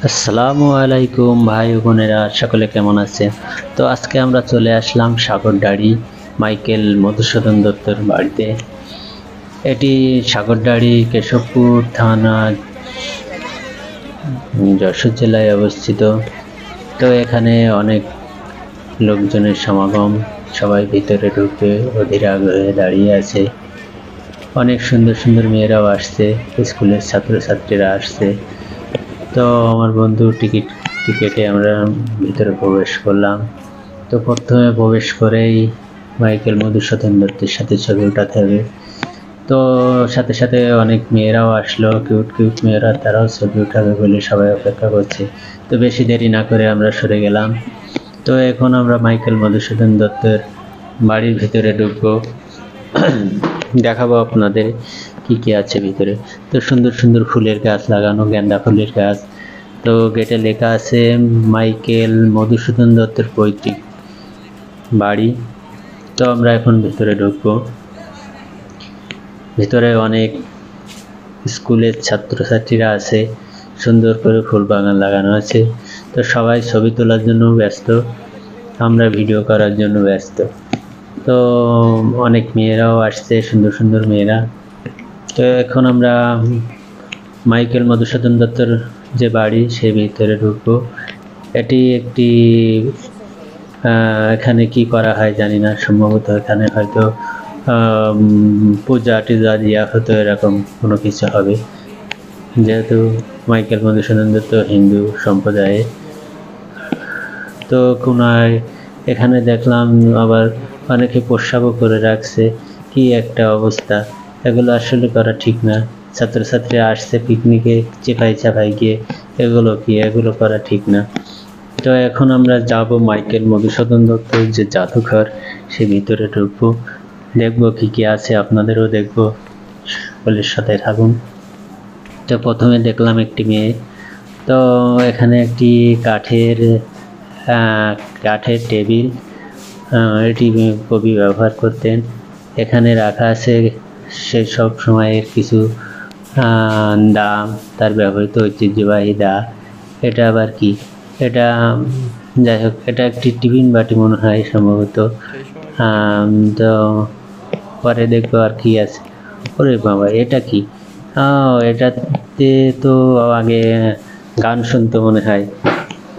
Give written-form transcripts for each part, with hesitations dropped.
আসসালামু আলাইকুম ভাই বোনেরা, সকলে কেমন আছেন? তো আজকে আমরা চলে আসলাম সাগরদাড়ি মাইকেল মধুসূদন দত্তর বাড়িতে। এটি সাগরদাড়ি কেশবপুর থানা, যশোর জেলায় অবস্থিত। তো এখানে অনেক লোকজনের সমাগম, সবাই ভিতরে ঢুকে অধীর আগ্রহে দাঁড়িয়ে আছে। অনেক সুন্দর সুন্দর মেয়েরাও আসছে, স্কুলের ছাত্রছাত্রীরা আসছে। তো আমার বন্ধু টিকেটে আমরা ভিতরে প্রবেশ করলাম। তো প্রথমে প্রবেশ করেই মাইকেল মধুসূদন দত্তের সাথে ছবি উঠাতে হবে। তো সাথে সাথে অনেক মেয়েরাও আসলো, কিউট কিউট মেয়েরা, তারাও ছবি উঠাবে বলে সবাই অপেক্ষা করছে। তো বেশি দেরি না করে আমরা সরে গেলাম। তো এখন আমরা মাইকেল মধুসূদন দত্তের বাড়ির ভিতরে ঢুকবো, দেখাবো আপনাদের কি কি আছে ভিতরে। তো সুন্দর সুন্দর ফুলের গাছ লাগানো, গেন্দা ফুলের গাছ। তো গেটে লেখা আছে মাইকেল মধুসূদন দত্তের পৈতৃক বাড়ি। তো আমরা এখন ভিতরে ঢুকবো। ভিতরে অনেক স্কুলের ছাত্রছাত্রীরা আছে, সুন্দর করে ফুল বাগান লাগানো আছে। তো সবাই ছবি তোলার জন্য ব্যস্ত, আমরা ভিডিও করার জন্য ব্যস্ত। তো অনেক মেয়েরাও আসছে, সুন্দর সুন্দর মেয়েরা। তো এখন আমরা মাইকেল মধুসূদন দত্তর যে বাড়ি, সে ভিতরে ঢুকবো। এটি একটি এখানে কি করা হয় জানি না, সম্ভবত এখানে হয়তো পূজা টুজা দিয়া হতো, এরকম কোনো কিছু হবে, যেহেতু মাইকেল মধুসূদন দত্ত হিন্দু সম্প্রদায়ে। তো কোনায় এখানে দেখলাম আবার অনেকে প্রস্রাবও করে রাখছে, কি একটা অবস্থা। এগুলো আসলে করা ঠিক না। ছাত্রছাত্রীরা আসছে পিকনিকে, চেপাই চাপাই গিয়ে এগুলো করা ঠিক না। তো এখন আমরা যাব মাইকেল মধুসূদন দত্তর যে জাদুঘর, সে ভিতরে ঢুকবো, দেখবো কি কি আছে, আপনাদেরও দেখবো, সকলের সাথে থাকুন। তো প্রথমে দেখলাম একটি মেয়ে। তো এখানে একটি কাঠের টেবিল, এটি কবি ব্যবহার করতেন। এখানে রাখা আছে সে সব সময়ের কিছু দাম, তার ব্যবহৃত ঐতিহ্যবাহী দা। এটা আবার কি, এটা যাই হোক, এটা একটি টিফিন বাটি মনে হয় সম্ভবত। তো পরে দেখবো আর কি আছে। ওরে বাবা, এটা কি? এটাতে তো আগে গান শুনতো মনে হয়,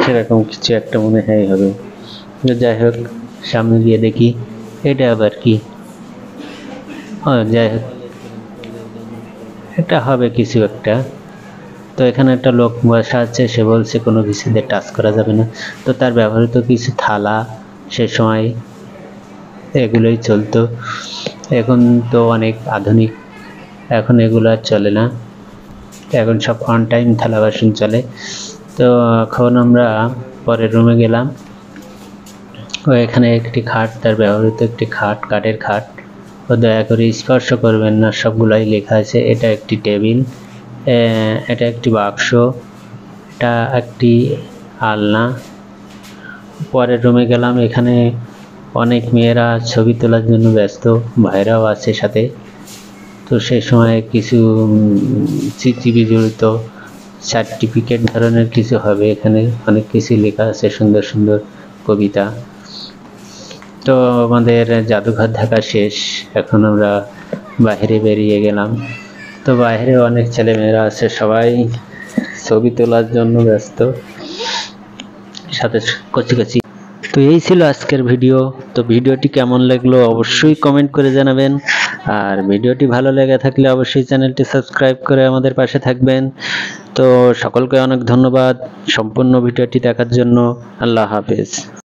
সেরকম কিছু একটা মনে হয় হবে। যাই হোক, সামনে গিয়ে দেখি এটা আবার কি। যাই হোক, এটা হবে কিছু একটা। তো এখানে একটা লোক বসা আছে, সে বলছে কোনো কিছুতে টাচ করা যাবে না। তো তার ব্যবহৃত কিছু থালা, সে সময় এগুলোই চলতো। এখন তো অনেক আধুনিক, এখন এগুলো আর চলে না, এখন সব অন টাইম থালা বাসন চলে। তো এখন আমরা পরের রুমে গেলাম। এখানে একটি খাট, তার ব্যবহৃত একটি খাট, কাঠের খাট। ও দয়া করে স্পর্শ করবেন না, সবগুলাই লেখা আছে। এটা একটি টেবিল, এটা একটি বাক্স, এটা একটি আলনা। পরের রুমে গেলাম, এখানে অনেক মেয়েরা ছবি তোলার জন্য ব্যস্ত, ভাইরাও আছে সাথে। তো সেই সময় কিছু স্মৃতি বিজড়িত সার্টিফিকেট ধরনের কিছু হবে, এখানে অনেক কিছু লেখা আছে, সুন্দর সুন্দর কবিতা। তো আমাদের জাদুঘর দেখা শেষ, এখন আমরা বাইরে বেরিয়ে গেলাম। তো বাইরে অনেক ছেলেমেয়েরা আছে, সবাই ছবি তোলার জন্য ব্যস্ত, সাথে কচি কচি। তো এই ছিল আজকের ভিডিও। তো ভিডিওটি কেমন লাগলো অবশ্যই কমেন্ট করে জানাবেন, আর ভিডিওটি ভালো লেগে থাকলে অবশ্যই চ্যানেলটি সাবস্ক্রাইব করে আমাদের পাশে থাকবেন। তো সকলকে অনেক ধন্যবাদ সম্পূর্ণ ভিডিওটি দেখার জন্য। আল্লাহ হাফেজ।